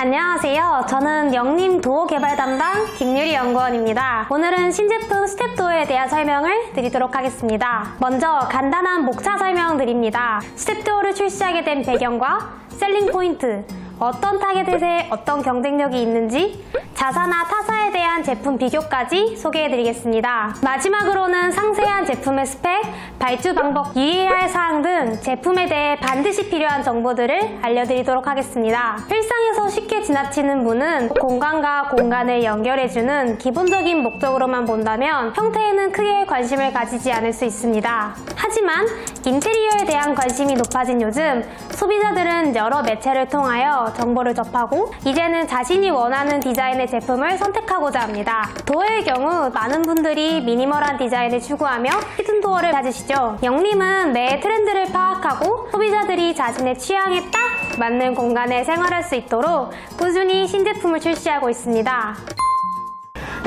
안녕하세요. 저는 영림 도어 개발 담당 김유리 연구원입니다. 오늘은 신제품 스텝도어에 대한 설명을 드리도록 하겠습니다. 먼저 간단한 목차 설명드립니다. 스텝도어를 출시하게 된 배경과 셀링 포인트, 어떤 타겟에 어떤 경쟁력이 있는지, 자사나 타사에 대한 제품 비교까지 소개해드리겠습니다. 마지막으로는 상세한 제품의 스펙, 발주 방법, 유의할 사항 등 제품에 대해 반드시 필요한 정보들을 알려드리도록 하겠습니다. 일상에서 쉽게 지나치는 분은 공간과 공간을 연결해주는 기본적인 목적으로만 본다면 형태에는 크게 관심을 가지지 않을 수 있습니다. 하지만 인테리어에 대한 관심이 높아진 요즘, 소비자들은 여러 매체를 통하여 정보를 접하고 이제는 자신이 원하는 디자인의 제품을 선택하고자 합니다. 도어의 경우 많은 분들이 미니멀한 디자인을 추구하며 히든 도어를 찾으시죠. 영림은 매의 트렌드를 파악하고 소비자들이 자신의 취향에 딱 맞는 공간에 생활할 수 있도록 꾸준히 신제품을 출시하고 있습니다.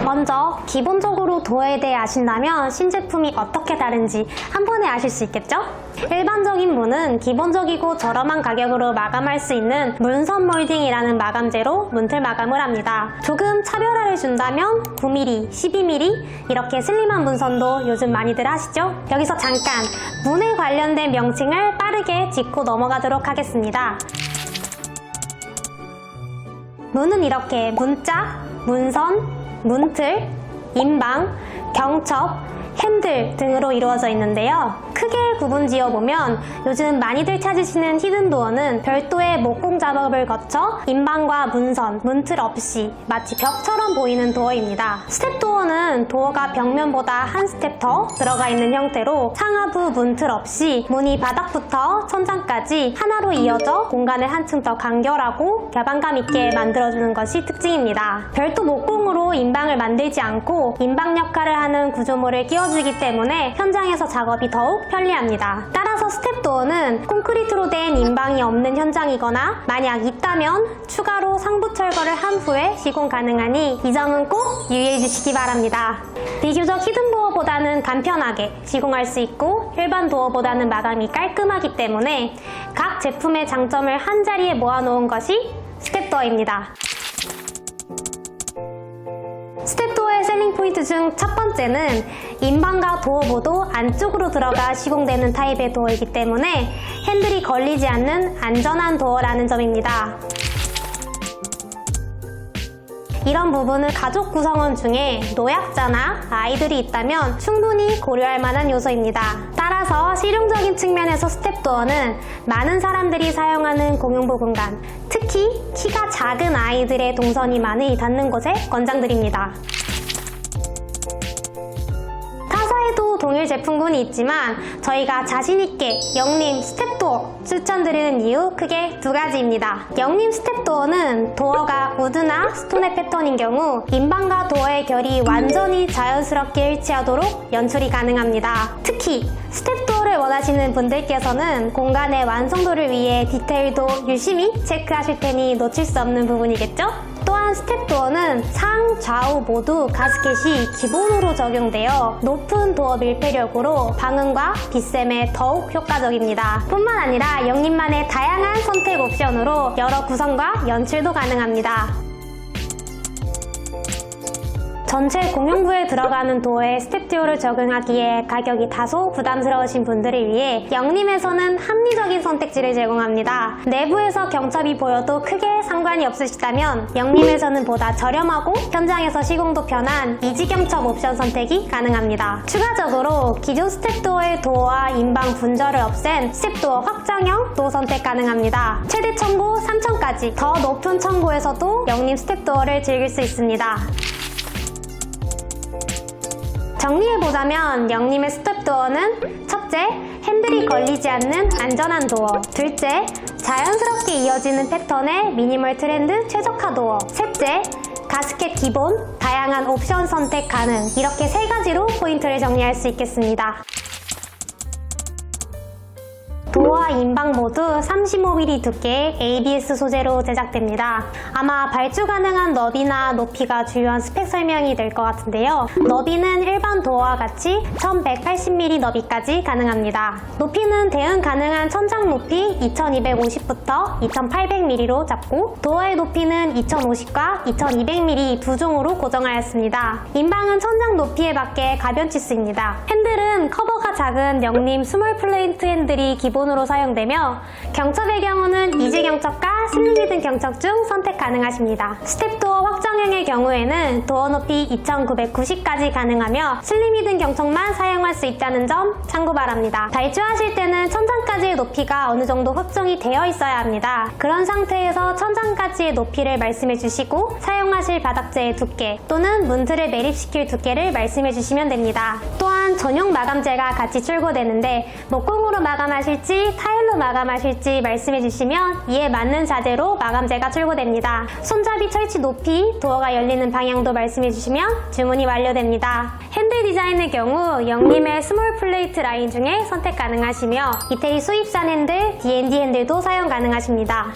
먼저 기본적으로 도어에 대해 아신다면 신제품이 어떻게 다른지 한 번에 아실 수 있겠죠? 일반적인 문은 기본적이고 저렴한 가격으로 마감할 수 있는 문선 몰딩이라는 마감재로 문틀 마감을 합니다. 조금 차별화를 준다면 9mm, 12mm 이렇게 슬림한 문선도 요즘 많이들 하시죠? 여기서 잠깐 문에 관련된 명칭을 빠르게 짚고 넘어가도록 하겠습니다. 문은 이렇게 문짝, 문선, 문틀, 인방, 경첩, 핸들 등으로 이루어져 있는데요. 크게 구분 지어보면 요즘 많이들 찾으시는 히든도어는 별도의 목공 작업을 거쳐 인방과 문선, 문틀 없이 마치 벽처럼 보이는 도어입니다. 스텝도어는 도어가 벽면보다 한 스텝 더 들어가 있는 형태로 상하부 문틀 없이 문이 바닥부터 천장까지 하나로 이어져 공간을 한층 더 간결하고 개방감 있게 만들어주는 것이 특징입니다. 별도 목공으로 인방을 만들지 않고 인방 역할을 하는 구조물을 끼워주기 때문에 현장에서 작업이 더욱 편리합니다. 따라서 스텝도어는 콘크리트로 된 인방이 없는 현장이거나 만약 있다면 추가로 상부 철거를 한 후에 시공 가능하니 이 점은 꼭 유의해 주시기 바랍니다. 비교적 히든도어보다는 간편하게 시공할 수 있고 일반 도어보다는 마감이 깔끔하기 때문에 각 제품의 장점을 한자리에 모아놓은 것이 스텝도어입니다. 스텝도어의 셀링 포인트 중 첫 번째는 인방과 도어 모두 안쪽으로 들어가 시공되는 타입의 도어이기 때문에 핸들이 걸리지 않는 안전한 도어라는 점입니다. 이런 부분은 가족 구성원 중에 노약자나 아이들이 있다면 충분히 고려할 만한 요소입니다. 따라서 실용적인 측면에서 스텝도어는 많은 사람들이 사용하는 공용부 공간, 특히 키가 작은 아이들의 동선이 많이 닿는 곳에 권장드립니다. 타사에도 동일 제품군이 있지만 저희가 자신있게 영림 스텝도어 추천드리는 이유 크게 두 가지입니다. 영림 스텝도어는 도어가 우드나 스톤의 패턴인 경우 인방과 도어의 결이 완전히 자연스럽게 일치하도록 연출이 가능합니다. 특히 스텝도어를 원하시는 분들께서는 공간의 완성도를 위해 디테일도 유심히 체크하실 테니 놓칠 수 없는 부분이겠죠? 또한 스텝도어는 상, 좌우 모두 가스켓이 기본으로 적용되어 높은 도어 밀폐력으로 방음과 빗샘에 더욱 효과적입니다. 뿐만 아니라 영림만의 다양한 선택 옵션으로 여러 구성과 연출도 가능합니다. 전체 공용부에 들어가는 도어에 스텝도어를 적용하기에 가격이 다소 부담스러우신 분들을 위해 영림에서는 합리적인 선택지를 제공합니다. 내부에서 경첩이 보여도 크게 상관이 없으시다면 영림에서는 보다 저렴하고 현장에서 시공도 편한 이지경첩 옵션 선택이 가능합니다. 추가적으로 기존 스텝도어의 도어와 인방 분절을 없앤 스텝도어 확장형 도어 선택 가능합니다. 최대 첨고 3,000까지 더 높은 첨고에서도 영림 스텝도어를 즐길 수 있습니다. 정리해보자면 영림의 스텝도어는 첫째, 핸들이 걸리지 않는 안전한 도어, 둘째, 자연스럽게 이어지는 패턴의 미니멀 트렌드 최적화 도어, 셋째, 가스켓 기본, 다양한 옵션 선택 가능, 이렇게 세 가지로 포인트를 정리할 수 있겠습니다. 도어와 인방 모두 35mm 두께의 ABS 소재로 제작됩니다. 아마 발주 가능한 너비나 높이가 주요한 스펙 설명이 될 것 같은데요. 너비는 일반 도어와 같이 1180mm 너비까지 가능합니다. 높이는 대응 가능한 천장 높이 2250부터 2800mm로 잡고 도어의 높이는 2050과 2200mm 두 종으로 고정하였습니다. 인방은 천장 높이에 맞게 가변치 쓰입니다. 핸들은 커버가 작은 영림 스몰 플레이트 핸들이 기본으로 사용되며 경첩의 경우는 이지 경첩과 슬림히든 경첩 중 선택 가능하십니다. 스텝도어 확장형의 경우에는 도어 높이 2990까지 가능하며 슬림히든 경첩만 사용할 수 있다는 점 참고 바랍니다. 발주하실 때는 천장까지의 높이가 어느 정도 확정이 되어 있어야 합니다. 그런 상태에서 천장까지의 높이를 말씀해 주시고 사용하실 바닥재의 두께 또는 문틀을 매립시킬 두께를 말씀해 주시면 됩니다. 또한 전용 마감재가 같이 출고되는데 목공으로 마감하실지 타일로 마감하실지 말씀해 주시면 이에 맞는 자재로 마감재가 출고됩니다. 손잡이 설치 높이, 도어가 열리는 방향도 말씀해 주시면 주문이 완료됩니다. 핸들 디자인의 경우 영림의 스몰 플레이트 라인 중에 선택 가능하시며 이태리 수입산 핸들, D&D 핸들도 사용 가능하십니다.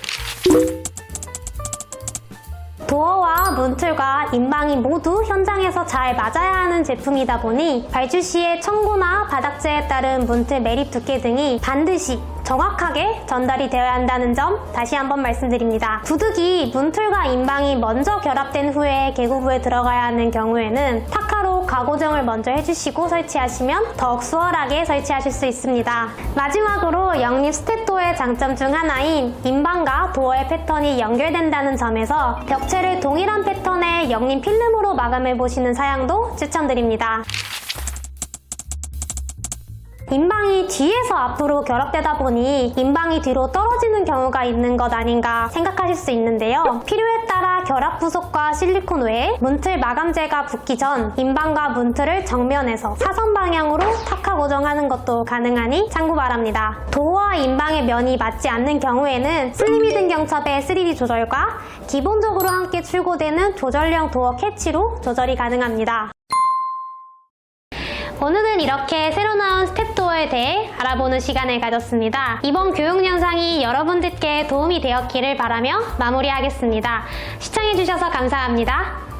도어와 문틀과 인방이 모두 현장에서 잘 맞아야 하는 제품이다 보니 발주 시에 청고나 바닥재에 따른 문틀 매립 두께 등이 반드시 정확하게 전달이 되어야 한다는 점 다시 한번 말씀드립니다. 부득이 문틀과 인방이 먼저 결합된 후에 개구부에 들어가야 하는 경우에는 타카로 가고정을 먼저 해주시고 설치하시면 더욱 수월하게 설치하실 수 있습니다. 마지막으로 영림 스텝도어의 장점 중 하나인 인방과 도어의 패턴이 연결된다는 점에서 벽체를 동일한 패턴의 영림 필름으로 마감해 보시는 사양도 추천드립니다. 인방이 뒤에서 앞으로 결합되다 보니 인방이 뒤로 떨어지는 경우가 있는 것 아닌가 생각하실 수 있는데요. 필요에 따라 결합 부속과 실리콘 외에 문틀 마감재가 붙기 전 인방과 문틀을 정면에서 사선 방향으로 타카 고정하는 것도 가능하니 참고 바랍니다. 도어와 인방의 면이 맞지 않는 경우에는 슬림히든 경첩의 3D 조절과 기본적으로 함께 출고되는 조절형 도어 캐치로 조절이 가능합니다. 오늘은 이렇게 새로 나온 스텝도어에 대해 알아보는 시간을 가졌습니다. 이번 교육 영상이 여러분들께 도움이 되었기를 바라며 마무리하겠습니다. 시청해주셔서 감사합니다.